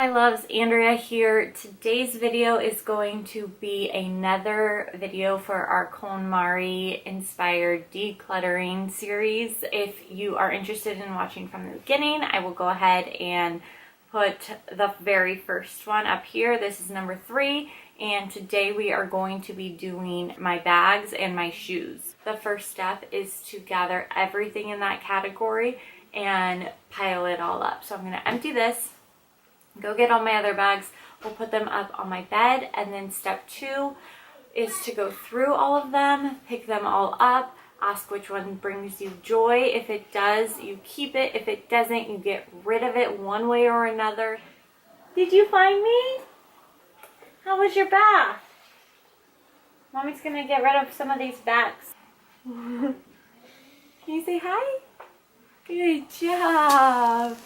Hi loves, Andrea here. Today's video is going to be another video for our Konmari inspired decluttering series. If you are interested in watching from the beginning, I will go ahead and put the very first one up here. This is number 3, and today we are going to be doing my bags and my shoes. The first step is to gather everything in that category and pile it all up. So I'm going to empty this, go get all my other bags, we'll put them up on my bed, and then step 2 is to go through all of them, pick them all up, ask which one brings you joy. If it does, you keep it. If it doesn't, you get rid of it one way or another. Did you find me? How was your bath? Mommy's gonna get rid of some of these bags. Can you say hi? Good job.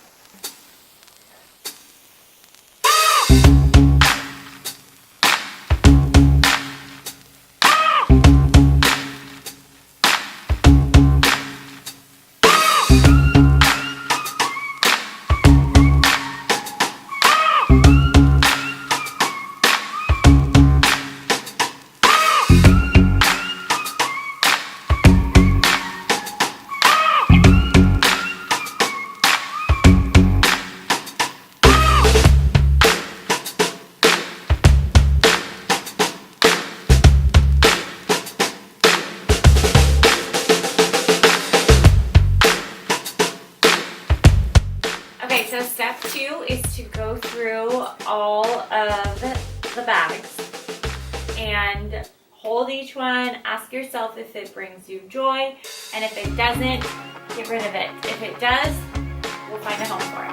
So step 2 is to go through all of the bags and hold each one. Ask yourself if it brings you joy, and if it doesn't, get rid of it. If it does, we'll find a home for it.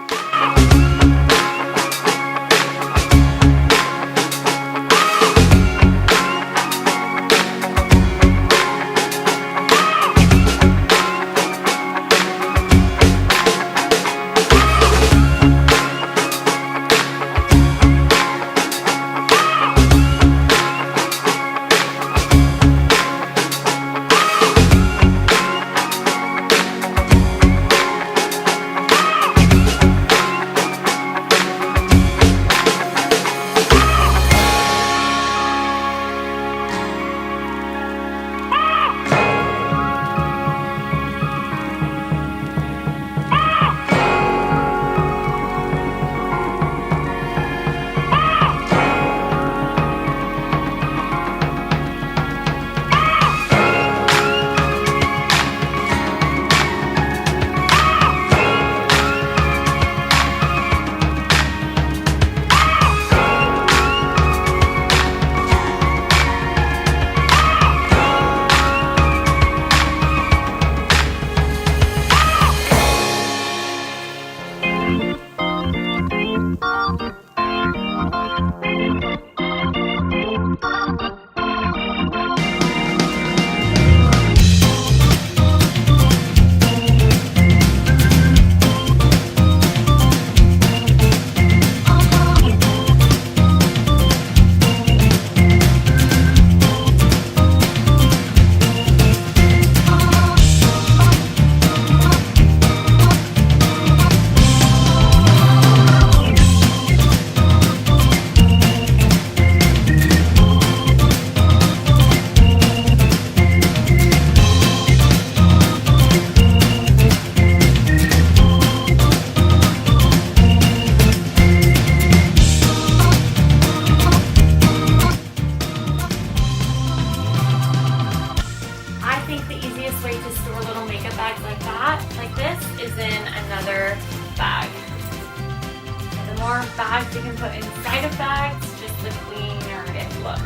Bags you can put inside of bags, just the cleaner it looks.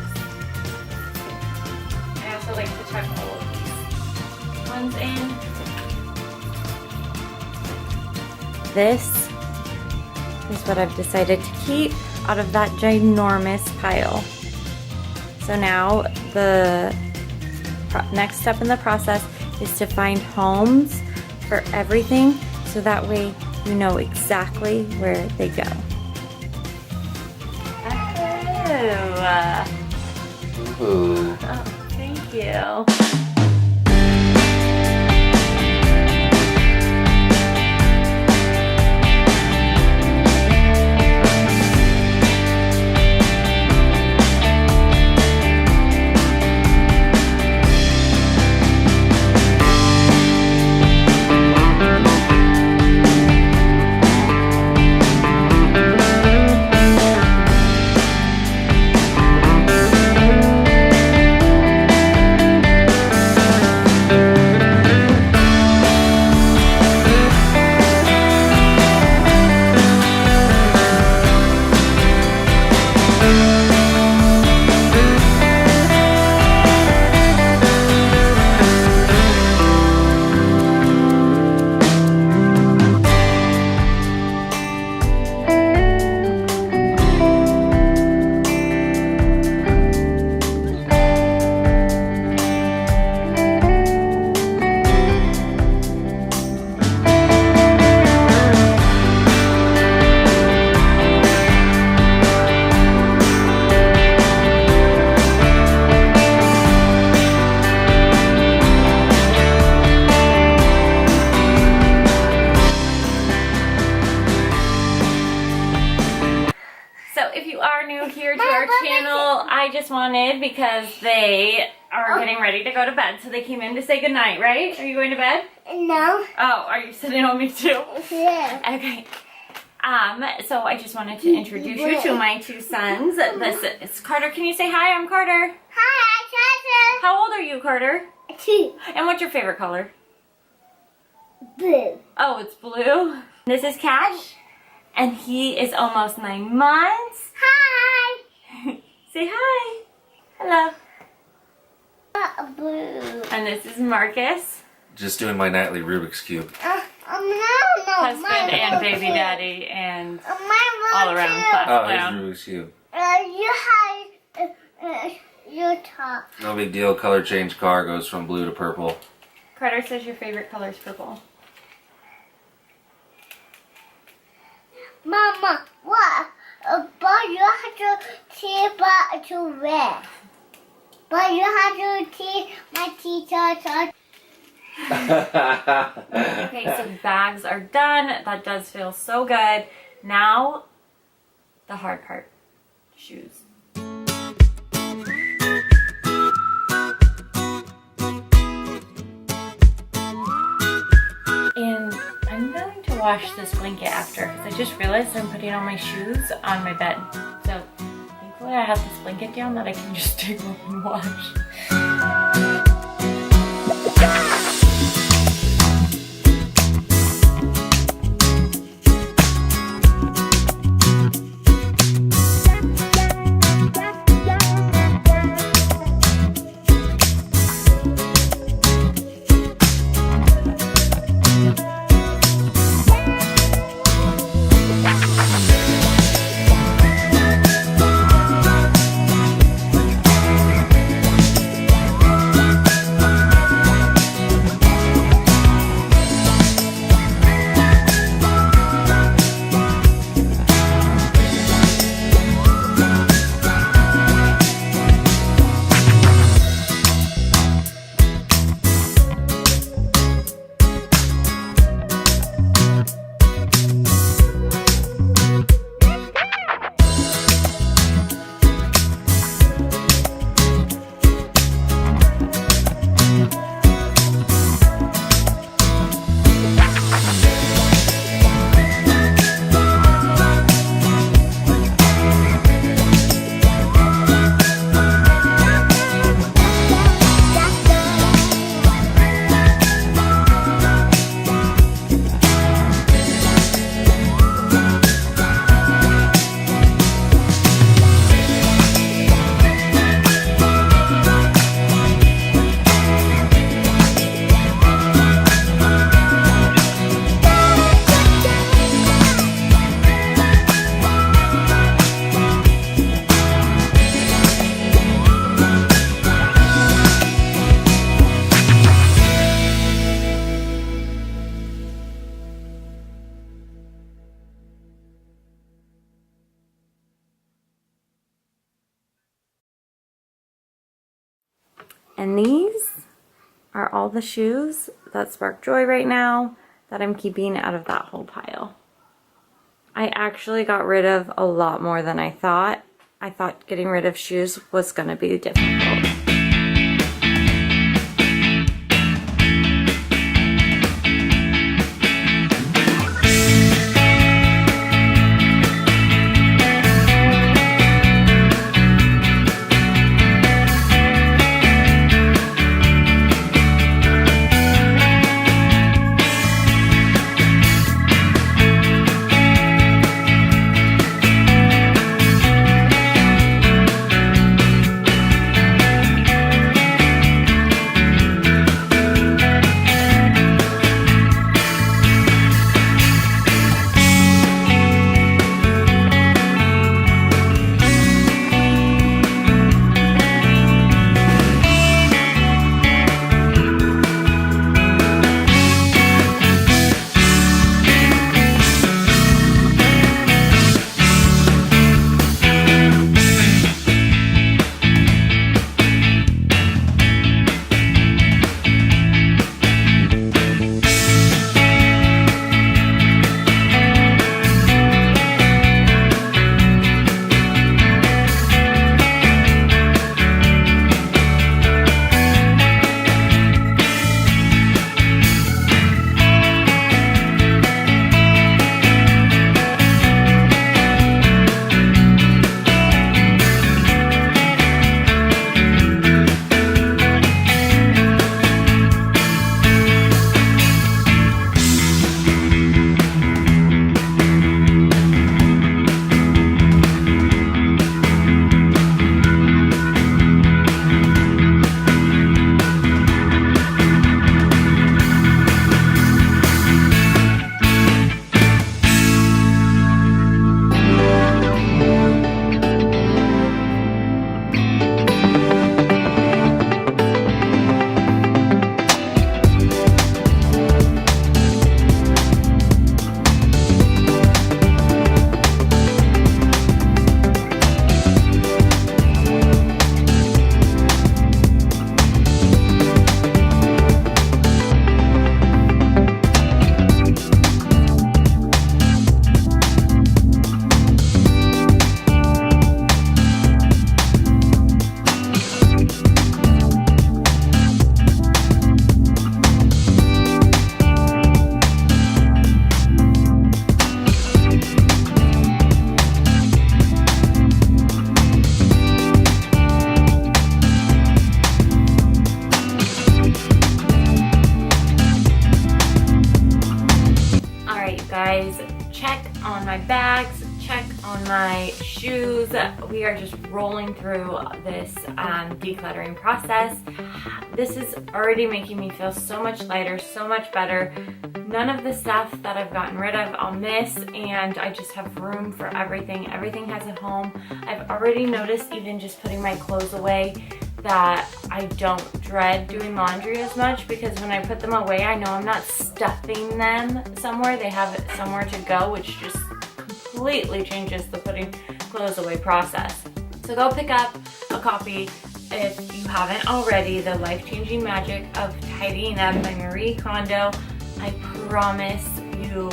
I also like to tuck all of these ones in. This is what I've decided to keep out of that ginormous pile. So now the next step in the process is to find homes for everything, so that way you know exactly where they go. Ooh. Oh, thank you. just wanted, because they are getting ready to go to bed, so they came in to say goodnight, right? Are you going to bed? No. Oh, are you sitting on me too? Yeah. Okay. So I just wanted to introduce you to my two sons. This is Carter. Can you say hi? I'm Carter. Hi, Carter. How old are you, Carter? 2. And what's your favorite color? Blue. Oh, it's blue. This is Cash, and he is almost 9 months. Hi. Say hi. Hello. Blue. And this is Marcus, Just doing my nightly Rubik's Cube. No. husband and baby daddy, and My all around class Oh, clown. here's Rubik's Cube. You have your top. No big deal. Color change car goes from blue to purple. Carter says your favorite color is purple. Mama, what? But you have to teach but to red. But you have to teach my teacher to. Okay, so the bags are done. That does feel so good. Now, the hard part, shoes. And I'm going to wash this blanket after, because I just realized I'm putting all my shoes on my bed. So thankfully I have this blanket down that I can just take off and wash. And these are all the shoes that spark joy right now that I'm keeping out of that whole pile. I actually got rid of a lot more than I thought. I thought getting rid of shoes was gonna be difficult. guys check on my bags, check on my shoes. We are just rolling through this decluttering process. This is already making me feel so much lighter, so much better. None of the stuff that I've gotten rid of I'll miss, and I just have room for everything. Everything has a home. I've already noticed, even just putting my clothes away, that I don't dread doing laundry as much, because when I put them away, I know I'm not stuffing them somewhere. They have it somewhere to go, which just completely changes the putting clothes away process. So go pick up a copy if you haven't already, The Life-Changing Magic of Tidying Up by Marie Kondo. I promise you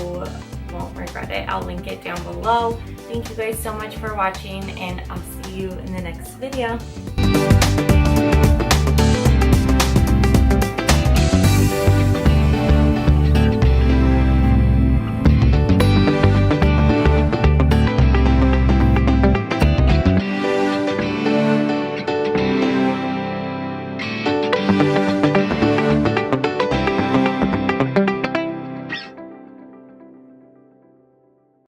won't regret it. I'll link it down below. Thank you guys so much for watching, and I'll see you in the next video.